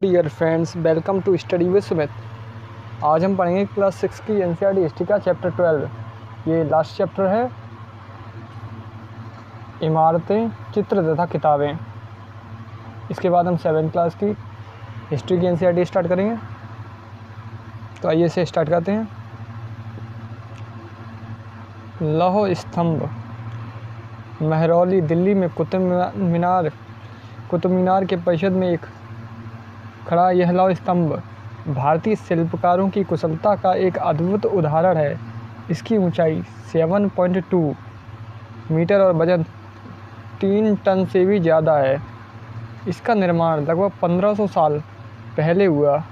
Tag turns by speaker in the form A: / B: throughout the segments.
A: Dear friends, welcome to study with Sumit. आज हम पढ़ेंगे क्लास 6 की एनसीईआरटी हिस्ट्री का चैप्टर 12। ये लास्ट चैप्टर है, इमारतें, चित्र तथा किताबें। इसके बाद हम 7th क्लास की हिस्ट्री की एनसीईआरटी स्टार्ट करेंगे। तो आइए इसे स्टार्ट करते हैं। लौह स्तंभ। महरौली, दिल्ली में कुतुब मीनार के परिसर में एक खड़ा यह लौह स्तंभ भारतीय शिल्पकारों की कुशलता का एक अद्भुत उदाहरण है। इसकी ऊंचाई 7.2 मीटर और वजन 3 टन से भी ज़्यादा है। इसका निर्माण लगभग 1500 साल पहले हुआ।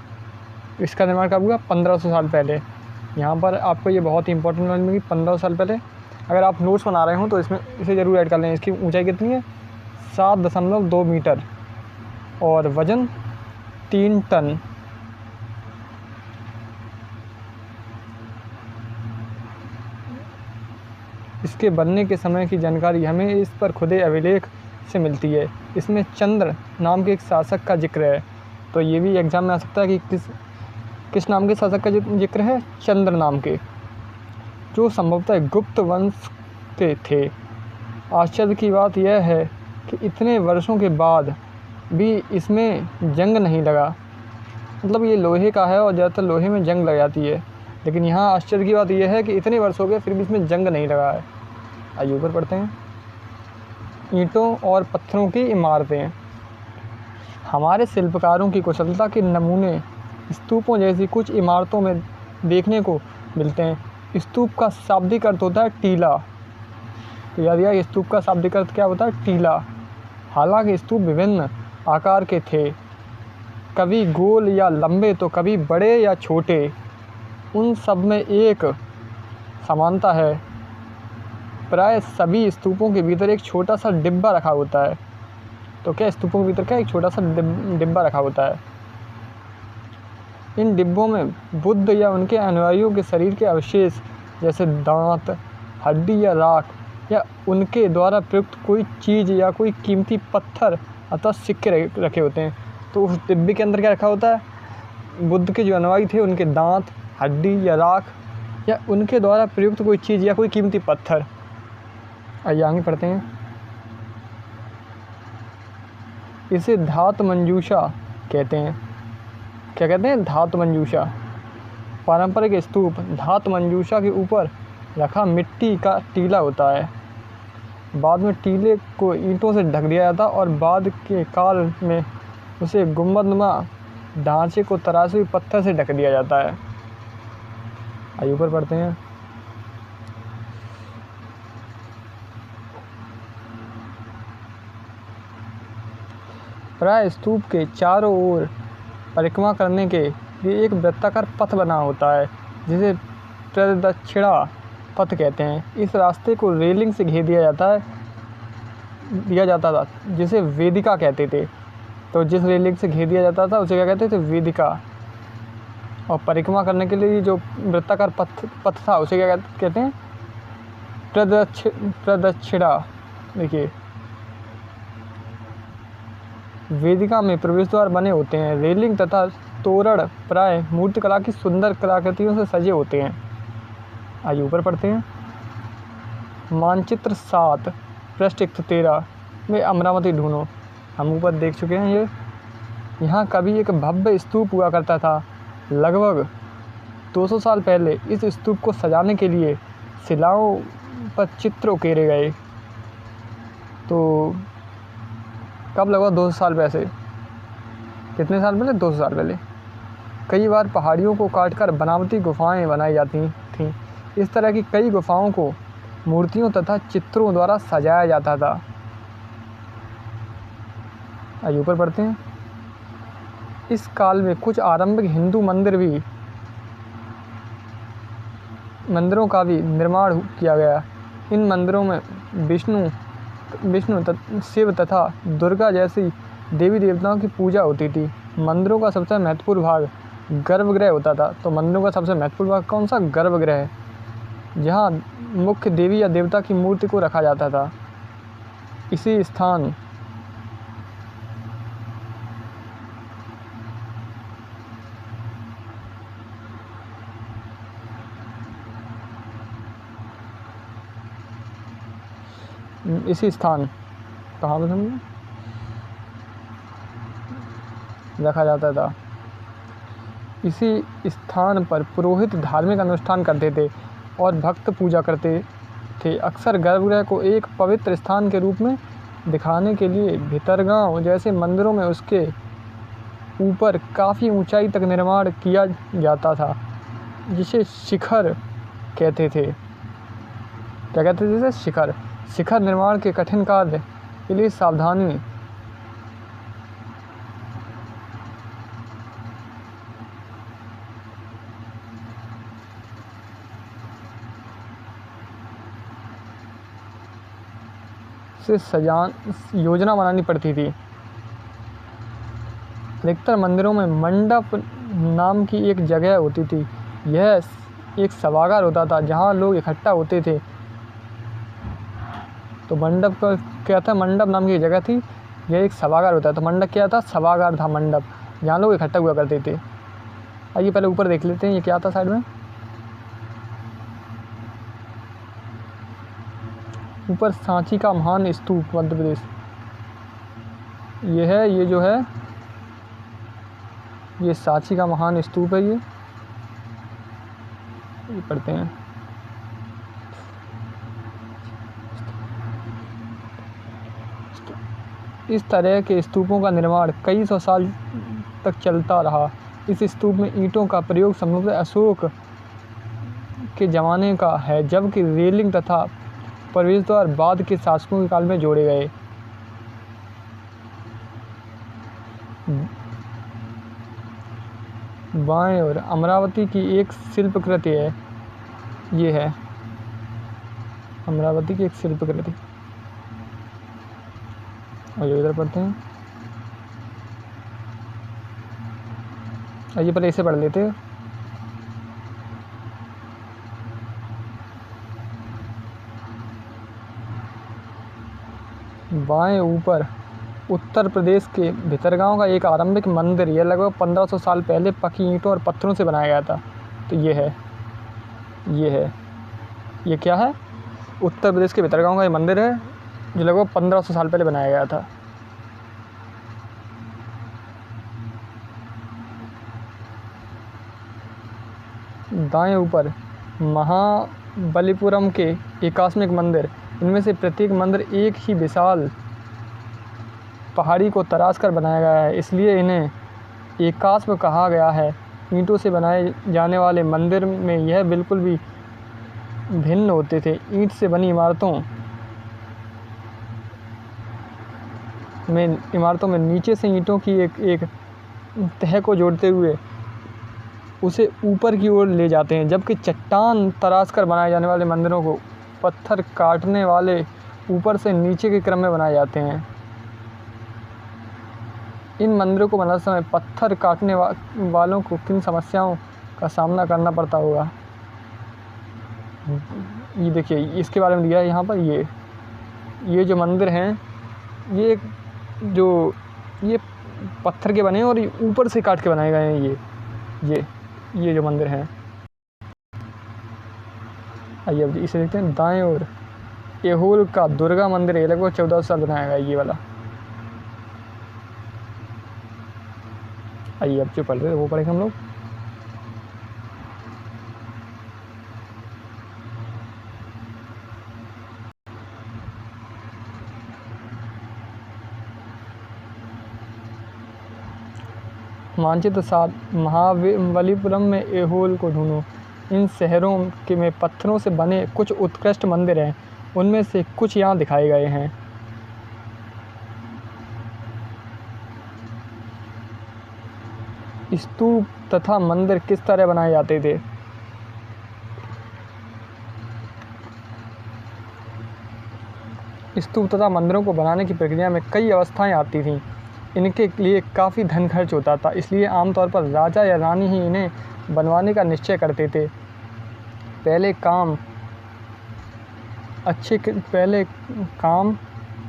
A: इसका निर्माण कब हुआ? 1500 साल पहले। यहाँ पर आपको ये बहुत ही इंपॉर्टेंट नॉलेज मिलेगी। 1500 साल पहले अगर आप नोट्स बना रहे हो तो इसमें इसे ज़रूर ऐड कर लें। इसकी ऊंचाई कितनी है? 7.2 मीटर और वजन 3 टन। इसके बनने के समय की जानकारी हमें इस पर खुदे अभिलेख से मिलती है। इसमें चंद्र नाम के एक शासक का जिक्र है। तो ये भी एग्जाम में आ सकता है कि किस नाम के शासक का जिक्र है? चंद्र नाम के, जो संभवतः गुप्त वंश के थे। आश्चर्य की बात यह है कि इतने वर्षों के बाद भी इसमें जंग नहीं लगा। मतलब ये लोहे का है और ज़्यादातर लोहे में जंग लग जाती है, लेकिन यहाँ आश्चर्य की बात यह है कि इतने वर्ष हो गए फिर भी इसमें जंग नहीं लगा है। आइए ऊपर पढ़ते हैं। ईंटों और पत्थरों की इमारतें। हमारे शिल्पकारों की कुशलता के नमूने स्तूपों जैसी कुछ इमारतों में देखने को मिलते हैं। स्तूप का शाब्दिक अर्थ होता है टीला। तो याद रखिए, स्तूप का शाब्दिक अर्थ क्या होता है? टीला। हालांकि स्तूप विभिन्न आकार के थे, कभी गोल या लंबे तो कभी बड़े या छोटे। उन सब में एक समानता है, प्राय सभी स्तूपों के भीतर एक छोटा सा डिब्बा रखा होता है। तो क्या स्तूपों के भीतर क्या एक छोटा सा डिब्बा रखा होता है? इन डिब्बों में बुद्ध या उनके अनुयायियों के शरीर के अवशेष जैसे दांत, हड्डी या राख या उनके द्वारा प्रयुक्त कोई चीज़ या कोई कीमती पत्थर अथवा सिक्के रखे होते हैं। तो उस डिब्बे के अंदर क्या रखा होता है? बुद्ध के जो अनुयायी थे उनके दांत, हड्डी या राख या उनके द्वारा प्रयुक्त कोई चीज़ या कोई कीमती पत्थर। आइए आगे पढ़ते हैं। इसे धातु मंजूषा कहते हैं। क्या कहते हैं? धातु मंजूषा। पारंपरिक स्तूप धातु मंजूषा के ऊपर रखा मिट्टी का टीला होता है। बाद में टीले को ईंटों से ढक दिया जाता और बाद के काल में उसे गुंबदनुमा ढांचे को तराशे हुए पत्थर से ढक दिया जाता है। आइए ऊपर पढ़ते हैं। प्राय स्तूप के चारों ओर परिक्रमा करने के लिए एक वृत्ताकार पथ बना होता है, जिसे प्रदक्षिणा पथ कहते हैं। इस रास्ते को रेलिंग से घेर दिया जाता था, जिसे वेदिका कहते थे। तो जिस रेलिंग से घेर दिया जाता था उसे क्या कहते थे? वेदिका। और परिक्रमा करने के लिए जो वृत्ताकार पथ था उसे क्या कहते हैं? प्रदक्षिणा। देखिए, वेदिका में प्रवेश द्वार बने होते हैं। रेलिंग तथा तोरण प्राय मूर्तिकला की सुंदर कलाकृतियों से सजे होते हैं। आइए ऊपर पढ़ते हैं। मानचित्र 7 पृष्ठ 113 में अमरावती ढूंढो। हम ऊपर देख चुके हैं। ये यहाँ कभी एक भव्य स्तूप हुआ करता था। लगभग 200 साल पहले इस स्तूप को सजाने के लिए शिलाओं पर चित्र उकेरे गए। तो कब? लगभग 200 साल पहले। कितने साल पहले? 200 साल पहले। कई बार पहाड़ियों को काटकर बनावटी गुफाएं बनाई जाती थीं। इस तरह की कई गुफाओं को मूर्तियों तथा चित्रों द्वारा सजाया जाता था। आइए ऊपर पढ़ते हैं। इस काल में कुछ आरंभिक हिंदू मंदिरों का भी निर्माण किया गया। इन मंदिरों में विष्णु, शिव तथा दुर्गा जैसी देवी देवताओं की पूजा होती थी। मंदिरों का सबसे महत्वपूर्ण भाग गर्भगृह होता था। तो मंदिरों का सबसे महत्वपूर्ण भाग कौन सा? गर्भगृह है, जहाँ मुख्य देवी या देवता की मूर्ति को रखा जाता था। इसी स्थान इसी स्थान कहाँ पर समझे रखा जाता था। इसी स्थान पर पुरोहित धार्मिक अनुष्ठान करते थे और भक्त पूजा करते थे। अक्सर गर्भगृह को एक पवित्र स्थान के रूप में दिखाने के लिए भितरगांव जैसे मंदिरों में उसके ऊपर काफ़ी ऊंचाई तक निर्माण किया जाता था, जिसे शिखर कहते थे। क्या कहते थे इसे? शिखर। शिखर निर्माण के कठिन कार्य के लिए सावधानी से योजना बनानी पड़ती थी। अधिकतर मंदिरों में मंडप नाम की एक जगह होती थी। यह एक सभागार होता था जहां लोग इकट्ठा होते थे। तो मंडप का क्या था? मंडप नाम की जगह थी, यह एक सभागार होता था। तो मंडप क्या था? सभागार था मंडप, जहाँ लोग इकट्ठा हुआ करते थे। आइए पहले ऊपर देख लेते हैं ये क्या था साइड में। ऊपर सांची का महान स्तूप मध्य प्रदेश, ये है, ये जो है ये सांची का महान स्तूप है। ये पढ़ते हैं। इस तरह के स्तूपों का निर्माण कई सौ साल तक चलता रहा। इस स्तूप में ईंटों का प्रयोग संभवतः अशोक के ज़माने का है, जबकि रेलिंग तथा प्रवेश द्वार बाद के शासकों के काल में जोड़े गए। बाएं और अमरावती की एक शिल्पकृति है, ये है अमरावती की एक शिल्पकृति। और ये इधर पढ़ते हैं। आइए पहले इसे पढ़ लेते हैं। बाएं ऊपर उत्तर प्रदेश के भितरगांव का एक आरंभिक मंदिर, यह लगभग 1500 साल पहले पकी ईंटों और पत्थरों से बनाया गया था। तो ये है, ये क्या है? उत्तर प्रदेश के भितरगांव का ये मंदिर है जो लगभग 1500 साल पहले बनाया गया था। दाएं ऊपर महाबलीपुरम के एकात्मिक मंदिर, इनमें से प्रत्येक मंदिर एक ही विशाल पहाड़ी को तराश कर बनाया गया है, इसलिए इन्हें एकात्म कहा गया है। ईंटों से बनाए जाने वाले मंदिर में यह बिल्कुल भी भिन्न होते थे। ईंट से बनी इमारतों में नीचे से ईंटों की एक तह को जोड़ते हुए उसे ऊपर की ओर ले जाते हैं, जबकि चट्टान तराश कर बनाए जाने वाले मंदिरों को पत्थर काटने वाले ऊपर से नीचे के क्रम में बनाए जाते हैं। इन मंदिरों को बनाते समय पत्थर काटने वालों को किन समस्याओं का सामना करना पड़ता होगा? ये देखिए, इसके बारे में दिया है यहाँ पर। ये जो मंदिर हैं, ये पत्थर के बने हैं और ये ऊपर से काट के बनाए गए हैं। ये जो मंदिर हैं। आइए अब इसे देखते हैं। दाएं ओर एहोल का दुर्गा मंदिर है, लगभग 1400 साल बनाया गया ये वाला। आइए अब जो पढ़ रहे थे वो पढ़ेंगे हम लोग। मानचित्र 7, महाबलीपुरम में एहोल को ढूंढो। इन शहरों में पत्थरों से बने कुछ उत्कृष्ट मंदिर हैं, उनमें से कुछ यहाँ दिखाए गए हैं। स्तूप तथा मंदिर किस तरह बनाए जाते थे? स्तूप तथा मंदिरों को बनाने की प्रक्रिया में कई अवस्थाएं आती थीं। इनके लिए काफ़ी धन खर्च होता था, इसलिए आमतौर पर राजा या रानी ही इन्हें बनवाने का निश्चय करते थे। पहले काम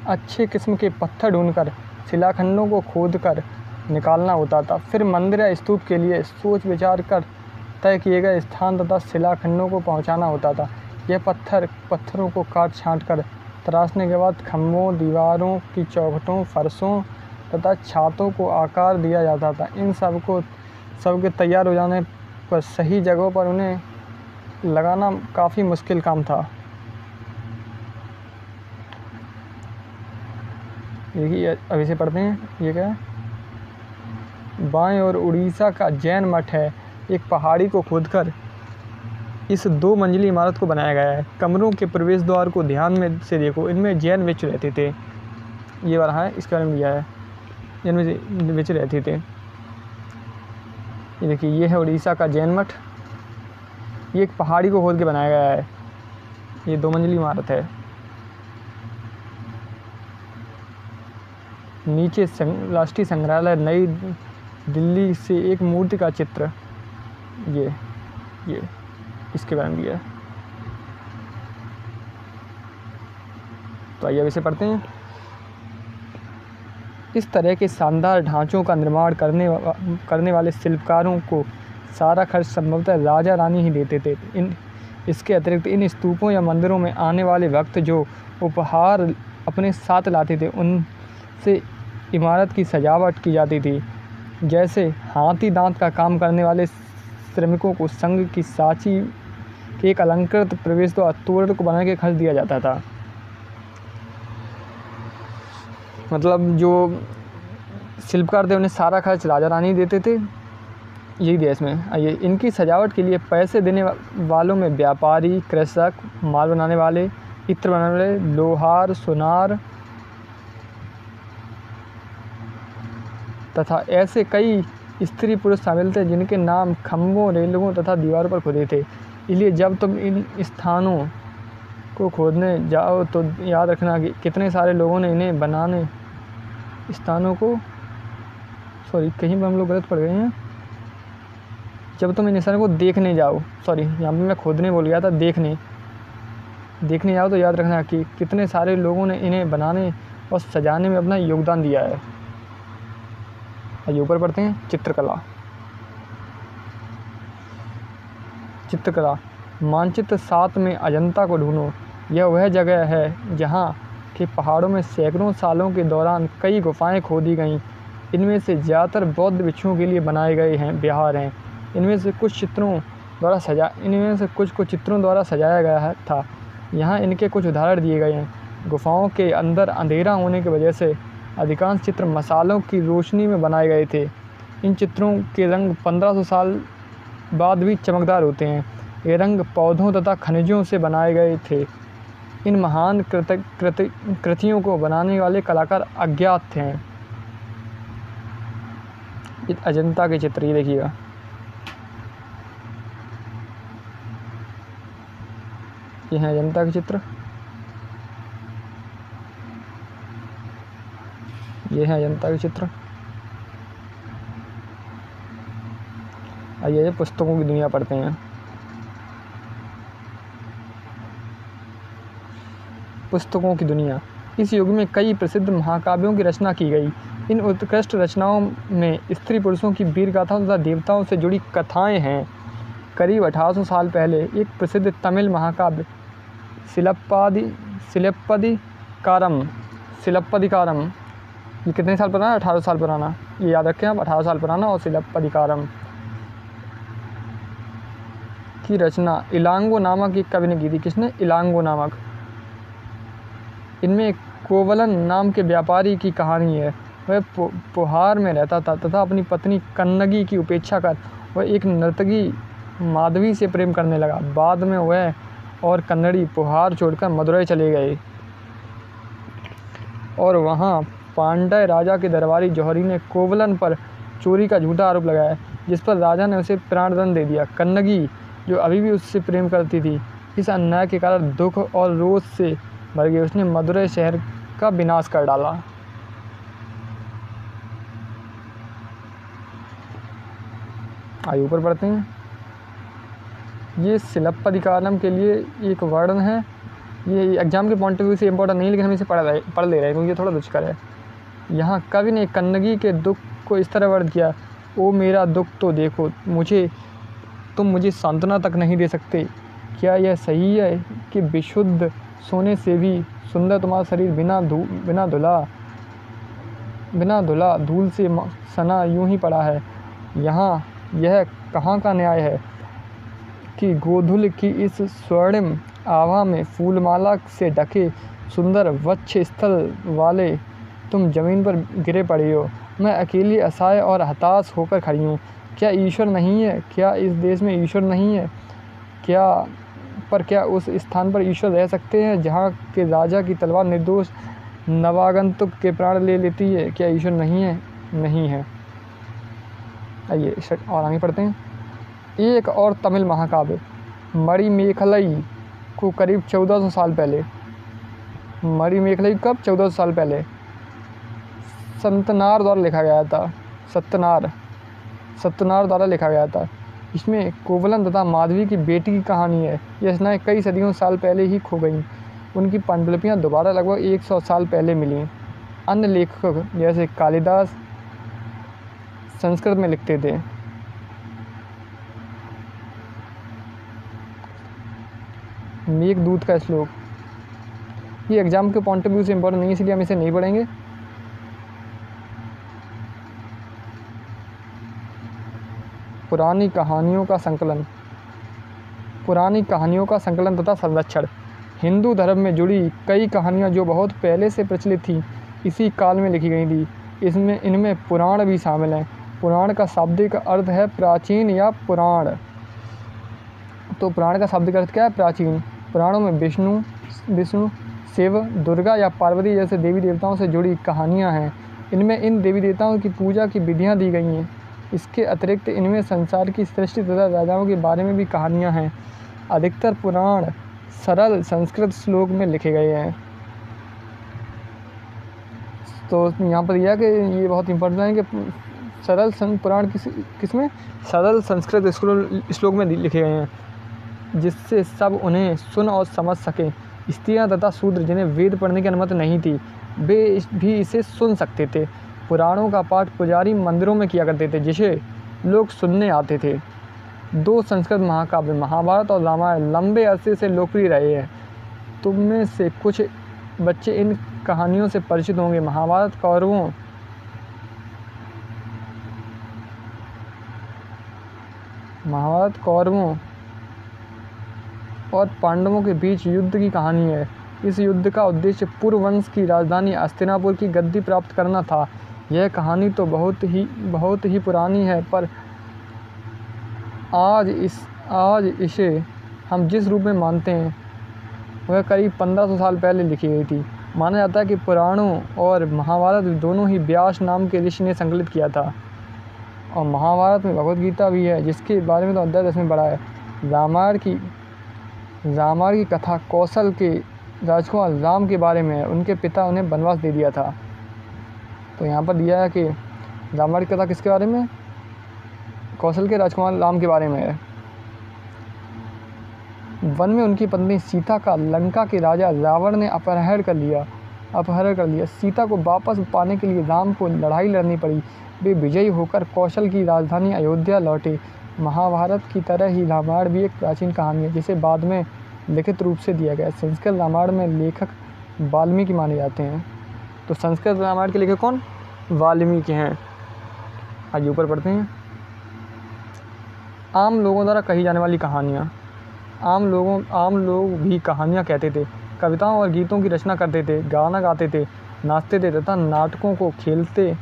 A: अच्छे किस्म के पत्थर ढूंढकर शिलाखंडों को खोदकर निकालना होता था। फिर मंदिर या स्तूप के लिए सोच विचार कर तय किए गए स्थान तथा शिलाखंडों को पहुंचाना होता था। यह पत्थरों को काट छाँट कर तराशने के बाद खम्भों, दीवारों की चौखटों, फर्शों तथा छातों को आकार दिया जाता था। इन सबके तैयार हो जाने पर सही जगहों पर उन्हें लगाना काफ़ी मुश्किल काम था। देखिए अभी से पढ़ते हैं, ये क्या है? बाएं और उड़ीसा का जैन मठ है। एक पहाड़ी को खोदकर इस 2 मंजिली इमारत को बनाया गया है। कमरों के प्रवेश द्वार को ध्यान में से देखो, इनमें जैन भिक्षु रहते थे। ये वाला है, इसके बारे में लिया है, जैन भिक्षु रहते थे। ये देखिए, ये है उड़ीसा का जैन मठ। ये एक पहाड़ी को खोद के बनाया गया है। ये 2 मंजिली इमारत है। नीचे राष्ट्रीय संग्रहालय नई दिल्ली से एक मूर्ति का चित्र, ये इसके बारे में लिया है। तो आइए अब इसे पढ़ते हैं। इस तरह के शानदार ढांचों का निर्माण करने वाले शिल्पकारों को सारा खर्च संभवतः राजा रानी ही देते थे। इसके अतिरिक्त इन स्तूपों या मंदिरों में आने वाले भक्त जो उपहार अपने साथ लाते थे, उनसे इमारत की सजावट की जाती थी। जैसे हाथी दांत का काम करने वाले श्रमिकों को संघ की साची के एक अलंकृत प्रवेश द्वार तोरण को बना के खर्च दिया जाता था। मतलब जो शिल्पकार थे उन्हें सारा खर्च राजा रानी देते थे, यही देश में। आइए, इनकी सजावट के लिए पैसे देने वालों में व्यापारी, कृषक, माल बनाने वाले, इत्र बनाने वाले, लोहार, सुनार तथा ऐसे कई स्त्री पुरुष शामिल थे जिनके नाम खम्भों, रेलगों तथा दीवारों पर खुदे थे। इसलिए जब तुम इन स्थानों को खोदने जाओ तो याद रखना कि कितने सारे लोगों ने इन्हें बनाने स्थानों को कहीं पर हम लोग गलत पड़ गए हैं। जब तुम इन स्थानों को देखने जाओ, यहाँ पे मैं खोदने बोल गया था, देखने जाओ तो याद रखना कि कितने सारे लोगों ने इन्हें बनाने और सजाने में अपना योगदान दिया है। आइए ऊपर पढ़ते हैं। चित्रकला। मानचित्र 7 में अजंता को ढूंढो। यह वह जगह है जहाँ के पहाड़ों में सैकड़ों सालों के दौरान कई गुफाएं खोदी गईं। इनमें से ज़्यादातर बौद्ध भिक्षुओं के लिए बनाए गए विहार हैं। इनमें से कुछ चित्रों द्वारा सजाया गया था। यहाँ इनके कुछ उदाहरण दिए गए हैं। गुफाओं के अंदर अंधेरा होने की वजह से अधिकांश चित्र मसालों की रोशनी में बनाए गए थे। इन चित्रों के रंग 1500 साल बाद भी चमकदार होते हैं। ये रंग पौधों तथा खनिजों से बनाए गए थे। इन महान कृतियों को बनाने वाले कलाकार अज्ञात थे। अजंता के चित्र, ये देखिएगा, ये है अजंता के चित्र, ये है अजंता के चित्र। आइए पुस्तकों की दुनिया पढ़ते हैं। पुस्तकों की दुनिया। इस युग में कई प्रसिद्ध महाकाव्यों की रचना की गई। इन उत्कृष्ट रचनाओं में स्त्री पुरुषों की वीर गाथाओं तथा देवताओं से जुड़ी कथाएं हैं। करीब 1800 साल पहले एक प्रसिद्ध तमिल महाकाव्य सिलप्पदिकारम, ये कितने साल पुराना है? 1800 साल पुराना। ये याद रखें आप, 1800 साल पुराना। और सिलप्पदिकारम की रचना इलांगो नामक एक कवि ने की थी। किसने? इलांगो नामक। इनमें कोवलन नाम के व्यापारी की कहानी है। वह पुहार में रहता था तथा अपनी पत्नी कन्नगी की उपेक्षा कर वह एक नर्तकी माधवी से प्रेम करने लगा। बाद में वह और कन्नड़ी पुहार छोड़कर मदुरई चले गए और वहाँ पांड्य राजा के दरबारी जौहरी ने कोवलन पर चोरी का झूठा आरोप लगाया, जिस पर राजा ने उसे प्राणदंड दे दिया। कन्नगी, जो अभी भी उससे प्रेम करती थी, इस अन्याय के कारण दुख और रोष से भर गई। उसने मदुरई शहर का विनाश कर डाला। आइए ऊपर बढ़ते हैं। ये सिलप्पदिकारम के लिए एक वर्णन है। ये एग्जाम के पॉइंट ऑफ व्यू से इम्पोर्टेंट नहीं, लेकिन हम इसे पढ़ ले रहे हैं क्योंकि ये थोड़ा दुष्कर है। यहाँ कवि ने कन्नगी के दुख को इस तरह वर्णन किया: ओ मेरा दुख तो देखो, तुम मुझे सांत्वना तक नहीं दे सकते। क्या यह सही है कि विशुद्ध सोने से भी सुंदर तुम्हारा शरीर बिना धुला धूल से सना यूं ही पड़ा है। यहाँ यह कहाँ का न्याय है कि गोधूल की इस स्वर्णिम आभा में फूलमाला से ढके सुंदर वक्ष स्थल वाले तुम जमीन पर गिरे पड़े हो। मैं अकेली असहाय और हताश होकर खड़ी हूँ। क्या ईश्वर नहीं है? क्या इस देश में ईश्वर नहीं है? क्या उस स्थान पर ईश्वर रह सकते हैं जहाँ के राजा की तलवार निर्दोष नवागंतुक के प्राण ले लेती है? क्या ईश्वर नहीं है? नहीं है। आइए और आगे पढ़ते हैं। एक और तमिल महाकाव्य मणिमेखलाई को करीब 1400 साल पहले, मणिमेखलाई कब 1400 साल पहले सत्यनार द्वारा लिखा गया था। सत्यनार द्वारा लिखा गया था। इसमें कोवलन तथा माधवी की बेटी की कहानी है। ये रचनाएं कई सदियों साल पहले ही खो गईं। उनकी पांडुलिपियाँ दोबारा लगभग 100 साल पहले मिलीं। अन्य लेखक जैसे कालिदास संस्कृत में लिखते थे। मेघदूत का श्लोक, ये एग्जाम के पॉइंट ऑफ व्यू से इम्पोर्टेंट नहीं है, इसलिए हम इसे नहीं पढ़ेंगे। पुरानी कहानियों का संकलन तथा संरक्षण। हिंदू धर्म में जुड़ी कई कहानियाँ जो बहुत पहले से प्रचलित थी इसी काल में लिखी गई थी। इनमें पुराण भी शामिल हैं। पुराण का शाब्दिक अर्थ है प्राचीन या पुराण। तो पुराण का शाब्दिक अर्थ क्या है? प्राचीन। पुराणों में विष्णु, शिव, दुर्गा या पार्वती जैसे देवी देवताओं से जुड़ी कहानियाँ हैं। इनमें इन देवी देवताओं की पूजा की विधियाँ दी गई हैं। इसके अतिरिक्त इनमें संसार की सृष्टि तथा राजाओं के बारे में भी कहानियाँ हैं। अधिकतर पुराण सरल संस्कृत श्लोक में लिखे गए हैं। तो यहाँ पर यह कि ये बहुत इम्पोर्टेंट है कि पुराण किसमें सरल संस्कृत श्लोक में लिखे गए हैं, जिससे सब उन्हें सुन और समझ सकें। स्त्रियाँ तथा शूद्र जिन्हें वेद पढ़ने की अनुमति नहीं थी वे भी इसे सुन सकते थे। पुराणों का पाठ पुजारी मंदिरों में किया करते थे, जिसे लोग सुनने आते थे। 2 संस्कृत महाकाव्य महाभारत और रामायण लंबे अरसे से लोकप्रिय रहे हैं। तुम में से कुछ बच्चे इन कहानियों से परिचित होंगे। महाभारत कौरवों और पांडवों के बीच युद्ध की कहानी है। इस युद्ध का उद्देश्य पुरुवंश की राजधानी हस्तिनापुर की गद्दी प्राप्त करना था। यह कहानी तो बहुत ही पुरानी है, पर आज इसे हम जिस रूप में मानते हैं वह करीब 1500 साल पहले लिखी गई थी। माना जाता है कि पुराणों और महाभारत दोनों ही व्यास नाम के ऋषि ने संकलित किया था। और महाभारत में भगवद गीता भी है, जिसके बारे में तो अध्याय 10 में पढ़ा है। रामायण की कथा कौशल के राजकुमार राम के बारे में है। उनके पिता उन्हें वनवास दे दिया था। तो यहाँ पर दिया है कि रामायण की कथा किसके बारे में? कौशल के राजकुमार राम के बारे में है। वन में उनकी पत्नी सीता का लंका के राजा रावण ने अपहरण कर लिया। सीता को वापस पाने के लिए राम को लड़ाई लड़नी पड़ी। वे विजयी होकर कौशल की राजधानी अयोध्या लौटे। महाभारत की तरह ही रामायण भी एक प्राचीन कहानी है, जिसे बाद में लिखित रूप से दिया गया। संस्कृत रामायण में लेखक वाल्मीकि माने जाते हैं। तो संस्कृत रामायण के लेखक कौन? वाल्मीकि हैं। आइए ऊपर पढ़ते हैं। आम लोगों द्वारा कही जाने वाली कहानियाँ। आम लोग भी कहानियाँ कहते थे, कविताओं और गीतों की रचना करते थे, गाना गाते थे, नाचते थे तथा नाटकों को खेलते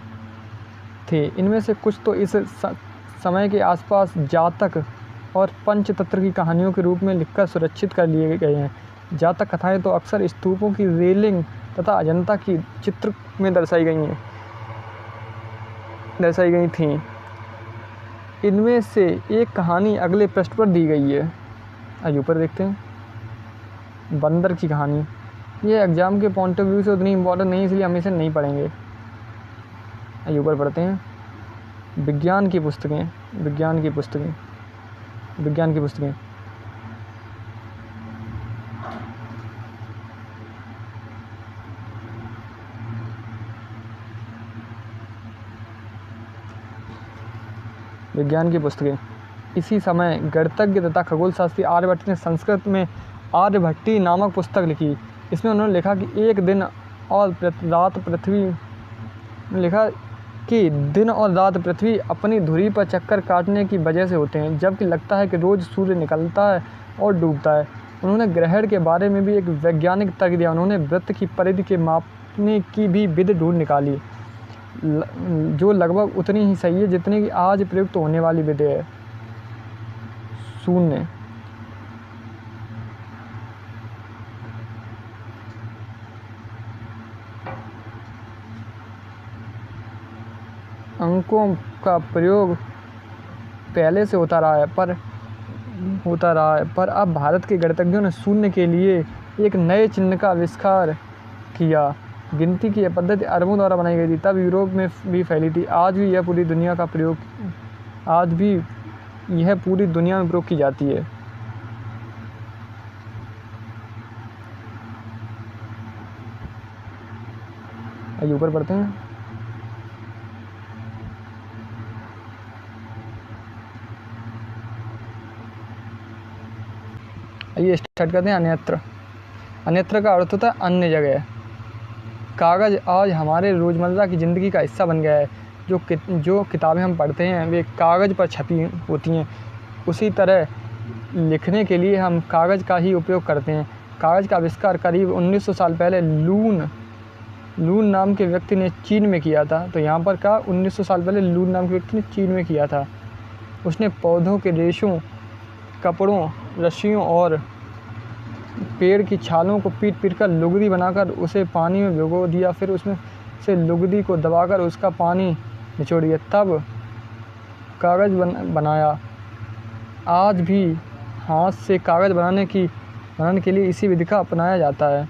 A: थे। इनमें से कुछ तो इस समय के आसपास जातक और पंचतंत्र की कहानियों के रूप में लिखकर सुरक्षित कर लिए गए हैं। जातक कथाएं तो अक्सर स्तूपों की रेलिंग तथा अजंता की चित्र में दर्शाई गई थीं। इनमें से एक कहानी अगले पृष्ठ पर दी गई है। आइए ऊपर देखते हैं। बंदर की कहानी। ये एग्जाम के पॉइंट ऑफ व्यू से उतनी इम्पोर्टेंट नहीं, इसलिए हम इसे नहीं पढ़ेंगे। आइए ऊपर पढ़ते हैं। विज्ञान की पुस्तकें। इसी समय गणितज्ञ तथा खगोल शास्त्री आर्यभट्ट ने संस्कृत में आर्यभट्टी नामक पुस्तक लिखी। इसमें उन्होंने लिखा कि एक दिन और रात पृथ्वी लिखा कि दिन और रात पृथ्वी अपनी धुरी पर चक्कर काटने की वजह से होते हैं, जबकि लगता है कि रोज़ सूर्य निकलता है और डूबता है। उन्होंने ग्रहण के बारे में भी एक वैज्ञानिक तर्क दिया। उन्होंने वृत्त की परिधि के मापने की भी विधि ढूंढ निकाली, जो लगभग उतनी ही सही है जितनी कि आज प्रयुक्त होने वाली विधि है। शून्य अंकों का प्रयोग पहले से होता रहा है, पर अब भारत के गणितज्ञों ने शून्य के लिए एक नए चिन्ह का आविष्कार किया। गिनती की यह पद्धति अरबों द्वारा बनाई गई थी, तब यूरोप में भी फैली थी। आज भी यह पूरी दुनिया में प्रयोग की जाती है। आइए ऊपर बढ़ते हैं। आइए स्टार्ट करते हैं। अन्यत्र का अर्थ होता है अन्य जगह। कागज़ आज हमारे रोज़मर्रा की ज़िंदगी का हिस्सा बन गया है। जो किताबें हम पढ़ते हैं वे कागज़ पर छपी होती हैं। उसी तरह लिखने के लिए हम कागज़ का ही उपयोग करते हैं। कागज़ का आविष्कार करीब 1900 साल पहले लून नाम के व्यक्ति ने चीन में किया था। तो यहाँ पर कहा 1900 साल पहले लून नाम के व्यक्ति ने चीन में किया था। उसने पौधों के रेशों, कपड़ों, रस्सियों और पेड़ की छालों को पीट कर लुगदी बनाकर उसे पानी में भिगो दिया। फिर उसमें से लुगदी को दबाकर उसका पानी निचोड़ दिया, तब कागज़ बनाया। आज भी हाथ से कागज़ बनाने के लिए इसी विधि का अपनाया जाता है।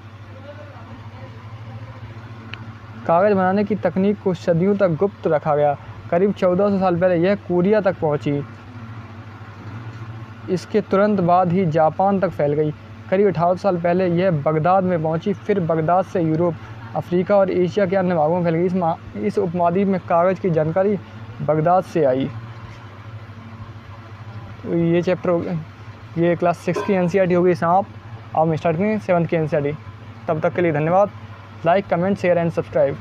A: कागज़ बनाने की तकनीक को सदियों तक गुप्त रखा गया। करीब 1400 साल पहले यह कोरिया तक पहुंची। इसके तुरंत बाद ही जापान तक फैल गई। करीब 1800 साल पहले यह बगदाद में पहुंची। फिर बगदाद से यूरोप, अफ्रीका और एशिया के अन्य भागों में फैल गई। इस उपमहाद्वीप में कागज़ की जानकारी बगदाद से आई। तो ये क्लास 6 की NCERT हो गई समाप्त। अब हम स्टार्ट करेंगे 7th की NCERT। तब तक के लिए धन्यवाद। Like, comment, share and subscribe.